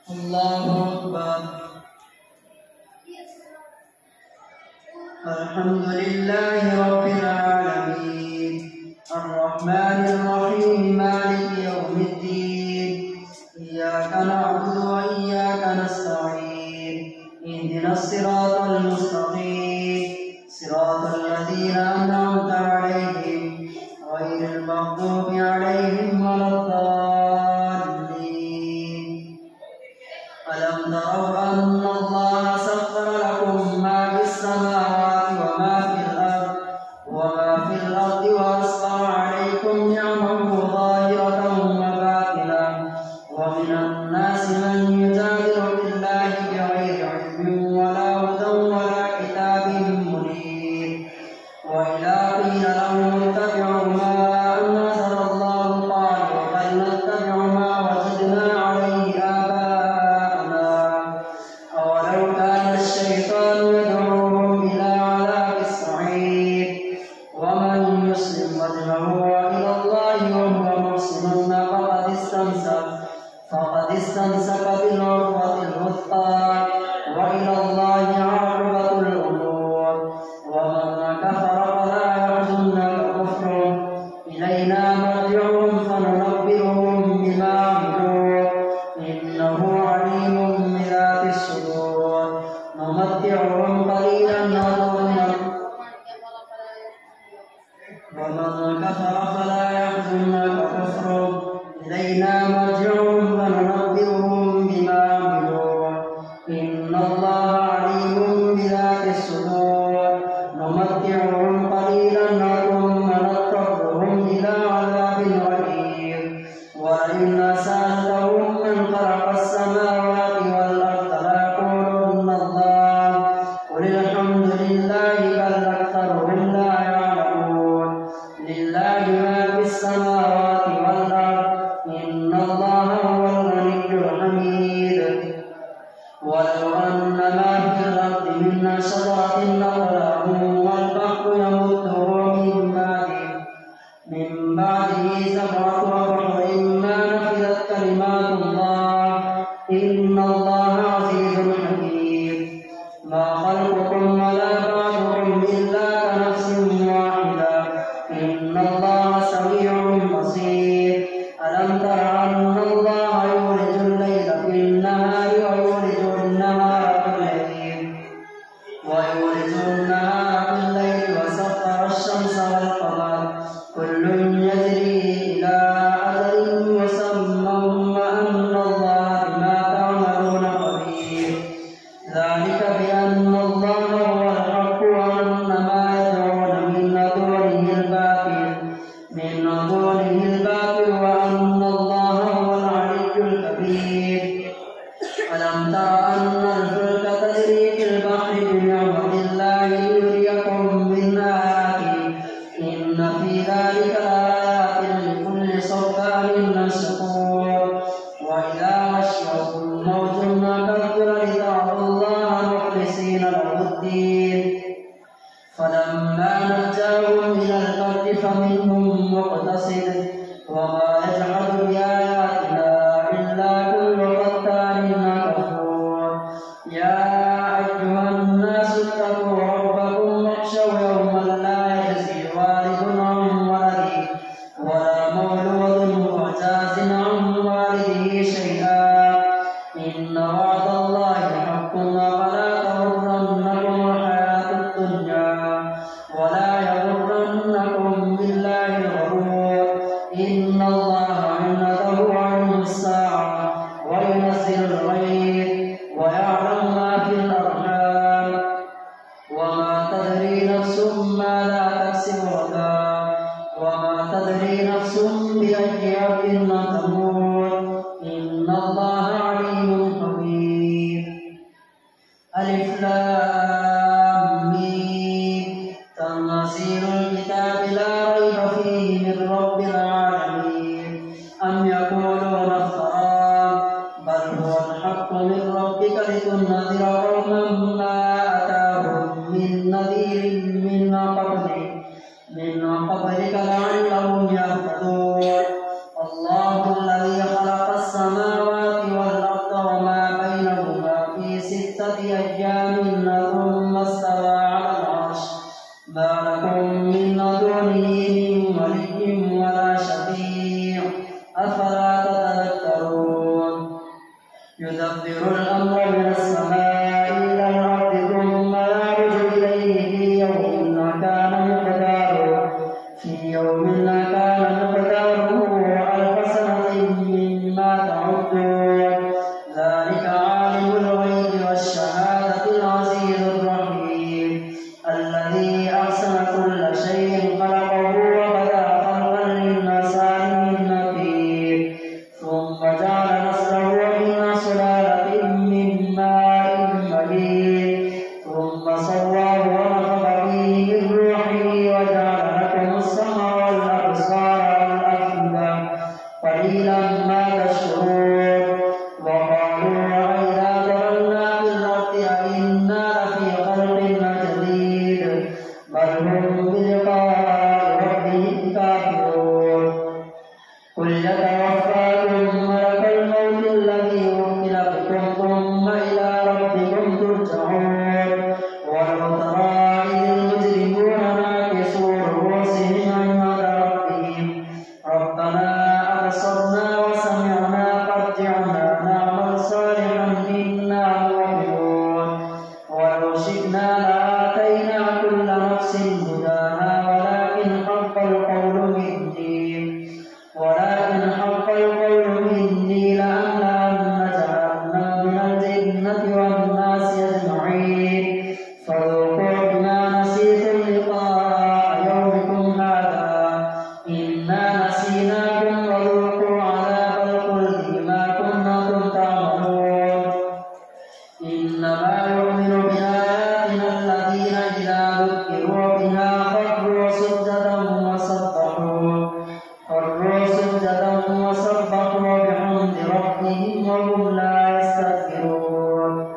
الله أكبر. الحمد لله رب العالمين الرحمن الرحيم مالك يوم الدين إياك نعبد وإياك نستعين اهدنا الصراط المستقيم صراط الذين أنعمت عليهم غير المغضوب عليهم ولا الضالين. ألم تروا أن الله سخر لكم ما في السماوات وما في الأرض وأسبغ عليكم نعمه ظاهرة وباطنة ومن الناس من يجادل في الله بغير علم ولا هدى ولا كتاب منير. وإذا قيل لهم اتبعوا ما أنزل الله قالوا بل نتبع ما وجدنا عليه آباءنا أولو كان الشيطان يدعوهم إلى عذاب السعير. ومن يسلم وجهه إلى الله وهو محسن فقد استمسك بالعروة الوثقى وإلى الله عاقبة الأمور. ومن كفر فلا يحزنك كفره إلينا مرجعهم فننبئهم بما عملوا إنه عليم بذات الصدور. نمتعهم قليلا ومن كفر فلا يحزنك كفره إلينا مرجعهم فننبئهم بما عملوا إن الله عليم بذات الصدور. نمتعهم قليلا ثم نضطرهم إلى عذاب غليظ. ولئن سألتهم من خلق السماوات والأرض ليقولن الله قل الحمد لله بل أكثرهم لا يعلمون. لله ما في السماوات والأرض إن الله هو الغني الحميد. ولو أن ما في الأرض من شجرة أقلام والبحر يمده من بعده سبعة أبحر ما نفذت كلمات الله إن الله عزيز حكيم. ما خلقكم ولا بعثكم إلا كنفس واحدة إن الله سميع بصير. ألم تر أن الله يولج الليل في النهار ويولج النهار في الليل وسخر الشمس والقمر كل يجري إلى أجل مسمى وأن الله بما تعملون خبير. ذلك بأن الله هو الحق وأن ما يدعون من دونه الباطل وأن الله هو العلي الكبير. ألم تر أن الفلك تجري في البحر بنعمة الله ليريكم من آياته إن في ذلك لآيات لكل صبار شكور. وإذا غشيهم موج كالظلل دعوا الله مخلصين له الدين فلما نجاهم إلى البر فمنهم مقتصد وما يجحد بآياتنا إلا كل ختان كفور. يا أيها الناس اتقوا ربكم واخشوا يوما لا يجزي والد عن ولده ولا مولود هو جاز عن والده شيئا إن وعد الله حق فلا تغرنكم الحياة الدنيا ولا يغرنكم بالله الغرور. إن الله عنده علم الساعة وينزل الغيث ويعلم ما في الأرحام وما تدري نفس ماذا تكسب غدا وما تدري نفس بأي أرض تموت إن الله عليم خبير. ألف لام ميم تنزيل الكتاب لا ريب فيه من رب العالمين. أم يقولون افتراه بل هو الحق من ربك لتنذر قوما ما أتاهم من نذير من قبلك لعلهم يهتدون. الله الذي خلق السماوات يدبر الأمر من السماء إلى الأرض ثم يعرج إليه في يوم لا كان مقداره ألف سنة مما تعدون ذلك عالم الغيب والشهادة العزيز الرحيم الذي أحسن كل شيء خلقه وبدأ خلقا للإنسان من نطير ثم جعل نسله من سلالة من ماء مهين ثم سواه ونفخ فيه من روحه وجعل لكم السمع والأبصار والأفئدة قليلا ما تشكرون وقالوا أإذا ضللنا في الأرض أإنا لفي خلق جديد بل هم بلقاء ربهم كافرون قل يتوفاكم ملك الموت الذي وكل بكم ثم إلى ربكم ترجعون ولو ترى إذ المجرمون ناكسوا رؤوسهم عند ربهم ربنا أبصرنا وسمعنا فارجعنا نعمل صالحا إنا مؤمنون ولو شئنا لآتينا كل نفس هداها ولكن حق القول مني لأملأن جهنم من الجنة والناس أجمعين فذوقوا بما نسيتم لقاء يومكم هذا إنا نسيناكم وذوقوا عذاب الخلد بما كنتم تعملون إنما يؤمن بآياتنا الذين إذا ذكروا بها خروا سجدا وسبحوا بحمد ربهم وهم لا يستكبرون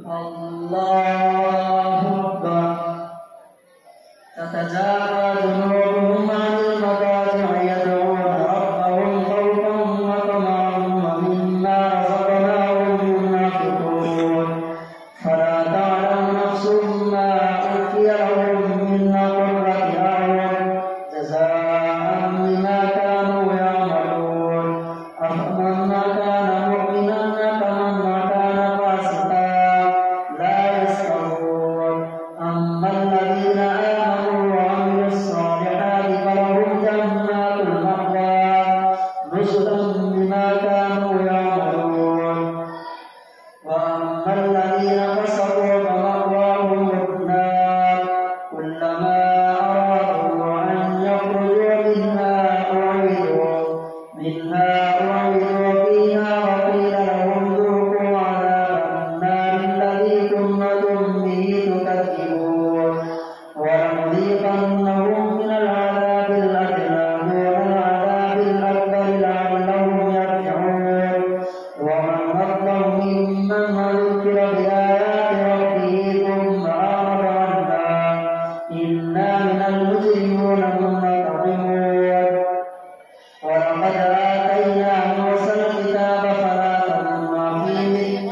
الله أكبر تتجافى جنوبهم عن المضاجع يدعون ربهم خوفا وطمعا ومما رزقناهم ينفقون فلا تعلم نفس ما أخفي لهم من قرة أعين جزاء بما كانوا يعملون أفمن كان مؤمنا كمن كان فاسقا لا يستوون أما الذين آمنوا وعملوا الصالحات فلهم جنات المأوى نزلا بما كانوا يعملون وأما الذين فسقوا فمأواهم النار كلما أرادوا أن يخرجوا منها أعيدوا فيها وقيل لهم ذوقوا عذاب النار الذي كنتم به تكذبون ولنذيقنهم من العذاب الأدنى دون العذاب الأكبر لعلهم يرجعون ومن أظلم ممن ذكر بآيات ربه ثم أعرض عنها إنا من المجرمين منتقمون ولقد آتينا موسى الكتاب فلا تكن فيه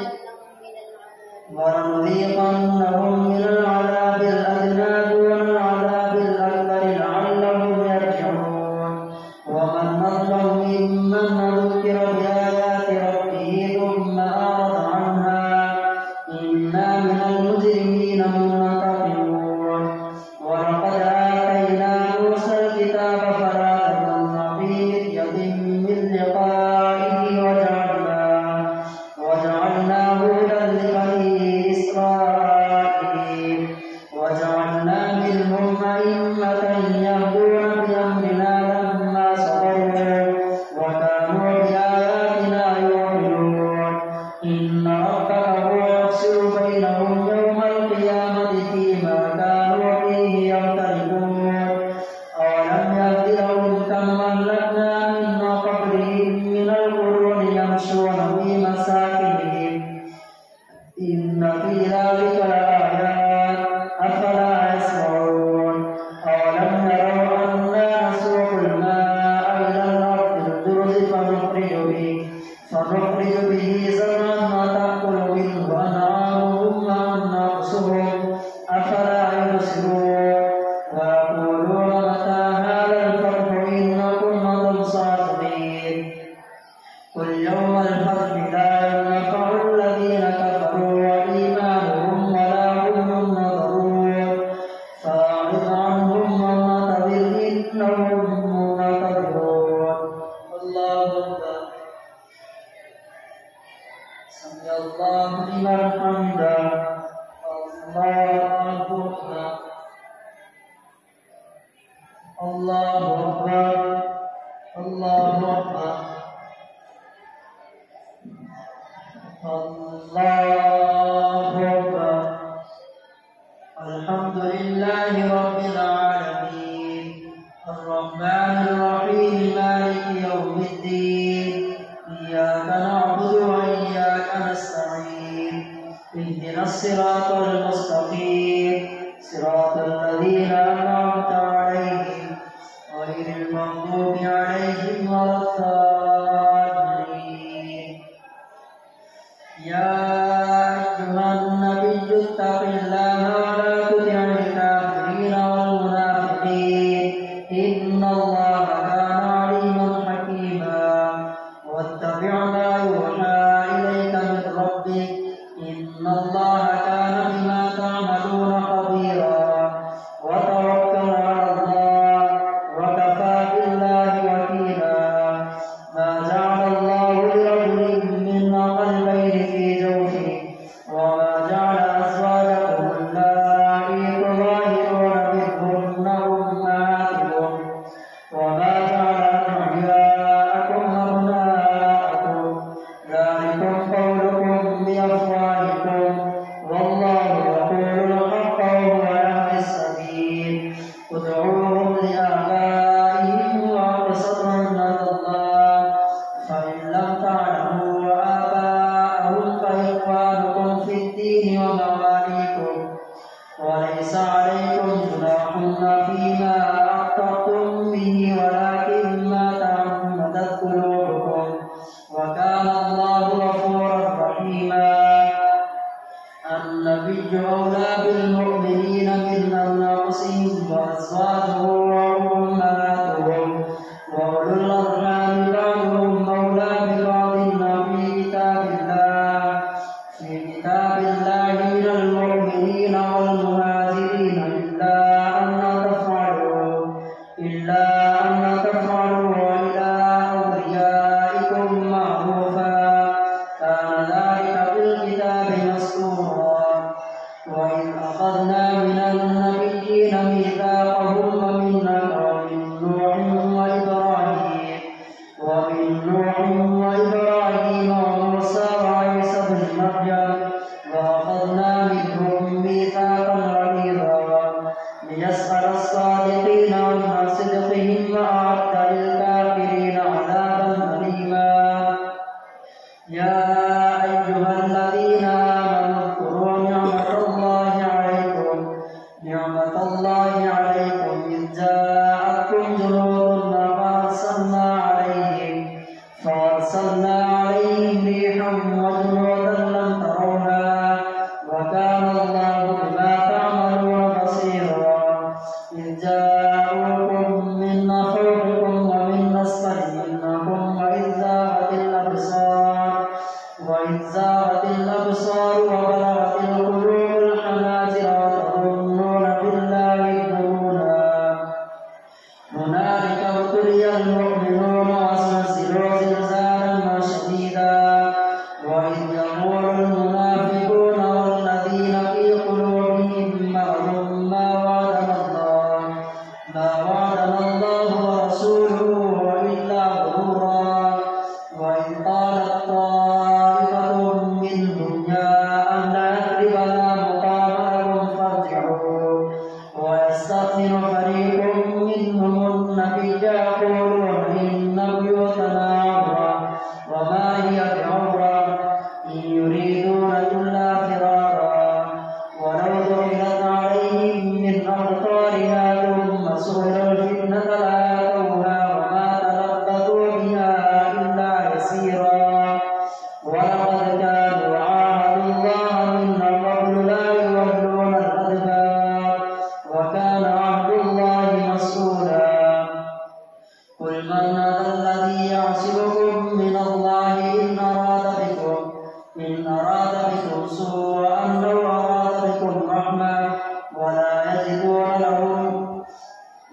ولنذيقنهم من العذاب الأدنى دون العذاب الأكبر لعلهم يرجعون ومن أظلم ممن ذكر بآيات ربه ثم أعرض عنها إنا من المجرمين منتقمون ولقد آتينا موسى الكتاب فلا تكن في مرية من لقائه وجعلناه هدى لبني إسرائيل وجعلنا منهم أئمة يهدون بأمرنا لما صبروا وكانوا بآياتنا يؤمنون إن ربك هو يفصل بينهم يوم القيامة فيما كانوا فيه يختلفون أولم يهد لهم كم أهلكنا من قبلهم من القرون يمشون في مساكنهم إن في ذلك لآيات أفلا يسمعون أولم يروا أنا نسوق الله أكبر الله أكبر الله أكبر الحمد لله رب العالمين الرحمن الرحيم مالك يوم الدين إياك نعبد وإياك نستعين اهدنا الصراط المستقيم صراط الذين أنعمت عليهم غير المغضوب عليهم ولا الضالين يا أيها النبي اتق الله ولا تطع الكافرين والمنافقين إن الله كان عليما حكيما واتبع ما يوحى إليك من ربك إن الله كان بما تعملون خبيرا وتوكل على الله وكفى بالله وكيلا ما جعل الله لرجل من قلبين في جوفه وما جعل أزواجكم اللائي تظاهرون منهن أمهاتكم وما جعل أدعياءكم أبناءكم ذلكم قولكم بأفواهكم والله يقول الحق وهو يهدي السبيل ادعوهم لآبائهم وأقسطوا عند الله فإن لم تعلموا آباءهم فإخوانكم في الدين ومواليكم وليس عليكم جناح فيما أخطأتم به ولكن ما تعمدت قلوبكم وكان الله غفورا رحيما النبي أولى بالمؤمنين من أنفسهم وأزواجه وأمهاتهم وأولو الأرحام بعضهم أولى ببعض في كتاب الله من المؤمنين والمهاجرين إلا أن تفعلوا إلى أوليائكم معروفا كان ذلك في الكتاب مسطورا وإذ أخذنا من النبيين ميثاقهم ومن نوح وإبراهيم وموسى وعيسى بن مريم وأخذنا منهم ميثاقا غليظا ليسأل الصادقين عن صدقهم وأعد للكافرين عذابا أليما يا أيها الذين آمنوا اذكروا نعمة الله عليكم إذ جاءتكم جنود فأرسلنا عليهم ريحا وجنودا لم تروها وكان الله بما تعملون بصيرا إذ جاءوكم من فوقكم ومن أسفل منكم وإذ زاغت الأبصار وبلغت القلوب الحناجر وتظنون بالله الظنونا هنالك ابتلي المؤمنون وزلزلوا زلزالا شديدا وإذ يقول المنافقون والذين في قلوبهم مرض ما وعدنا الله ورسوله إلا غرورا وإذ قالت طائفة منهم يا أهل يثرب لا مقام لكم فارجعوا ويستأذن فريق منهم النبي يقولون إن بيوتنا عورة وما هي بعورة إن يريدون إلا فرارا ولو دخلت عليهم من أقطارها ثم سئلوا الفتنة لآتوها وما تلبثوا بها إلا يسيرا ولقد كانوا عاهدوا الله من قبل لا يولون الأدبار وكان عهد الله مسؤولا قل من هذا الذي يعصمكم من الله إن أراد بكم سوءا أو أراد بكم رحمة ولا يجدون لهم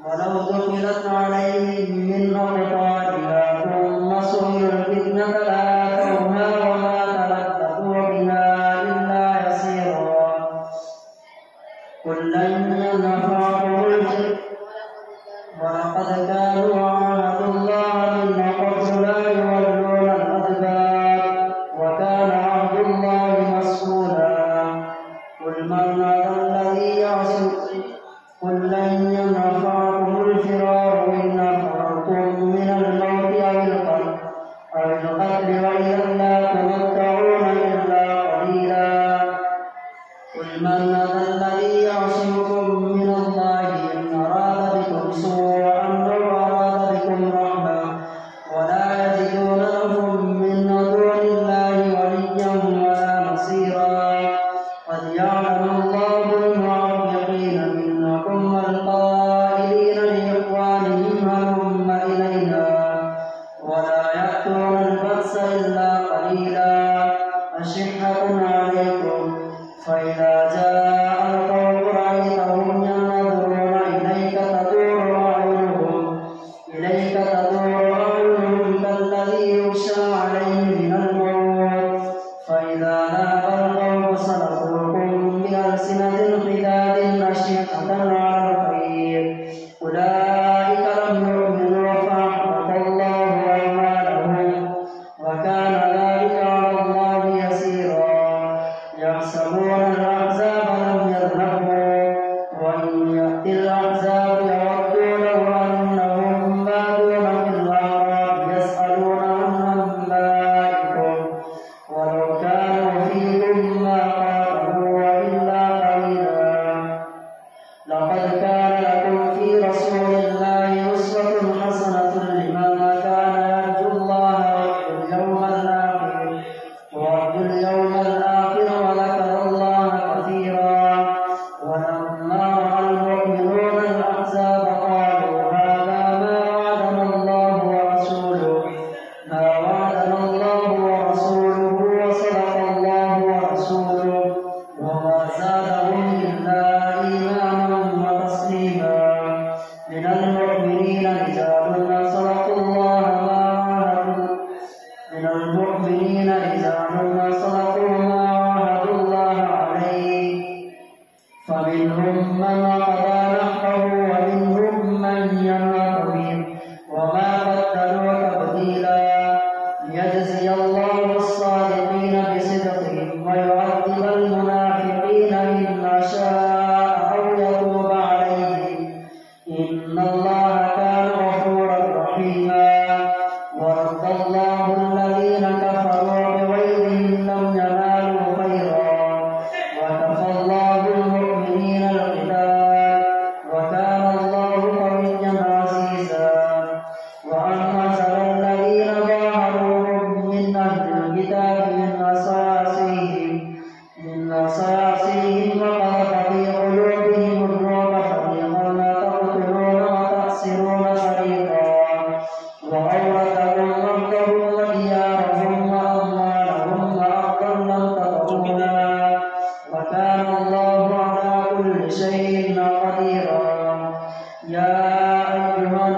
ولو دخلت عليهم من أقطارها ثم سئلوا الفتنة لآتوها وما تلبثوا بها إلا يسيرا قل لن ينفعكم ولقد لقد كانوا عاهدوا الله من قبل لا يولون الأدبار وكان عهد الله مسؤولا. قل من هذا الذي يعصمكم قل لن ينفعكم الفرار إن فررتم من الموت أو القتل وإذا لا تمتعون إلا قليلا. قل من هذا الذي يعصمكم من الله إن أراد بكم سوءا أو أراد بكم رحمة ولا يجدون لهم من دون الله وليا ولا نصيرا. قد يعلم الله المعوقين منكم والقائلين لإخوانهم هلم إلينا ولا يأتون البأس إلا قليلا. أشحة عليكم فإذا جاء الخوف رأيتهم ينظرون إليك تدور أعينهم كالذي يغشى عليه من الموت فإذا ذهب الخوف سلكوكم بألسنة حداد أشحة على الخير أولئك لم يؤمنوا فأحبط الله أعمالهم وكان ذلك على الله يسيرا. يحسبون الأحزاب لم يذهبوا وإن يأتي الأحزاب يودوا لو أنهم بادون في الأعراب يسألون عن أنبائكم ولو كانوا فيكم ما قاتلوا إلا قليلا. لقد كان لكم في رسول الله أسوة حسنة لمن كان يرجو الله ويرجو اليوم الآخر وذكر الله كثيرا. ولما رأى المؤمنون الأحزاب قالوا هذا ما وعدنا الله ورسوله وصدق الله ورسوله وما زادهم إلا إيمانا وتسليما. من المؤمنين رجال صدقوا الله ما عاهدوا الله عليه فمنهم من قضى نحبه ومنهم من ينتظر وما بدلوا تبديلا. ليجزي الله الصادقين بصدقهم ويعذب المنافقين إن شاء أو يتوب عليهم إن الله كان غفورا رحيما. ورد الله الذين كفروا بغيظهم لم ينالوا خيرا وكفى الله المؤمنين القتال وكان الله قويا عزيزا. وأنزل الذين ظاهروهم من أهل الكتاب من أصاصيهم وقذف في قلوبهم الرعب فريقا تقتلون وتأسرون فريقا وأورثكم أرضهم وديارهم وأموالهم وأرضا لم تطئوها وكان الله على كل شيء قديرا. يا أيها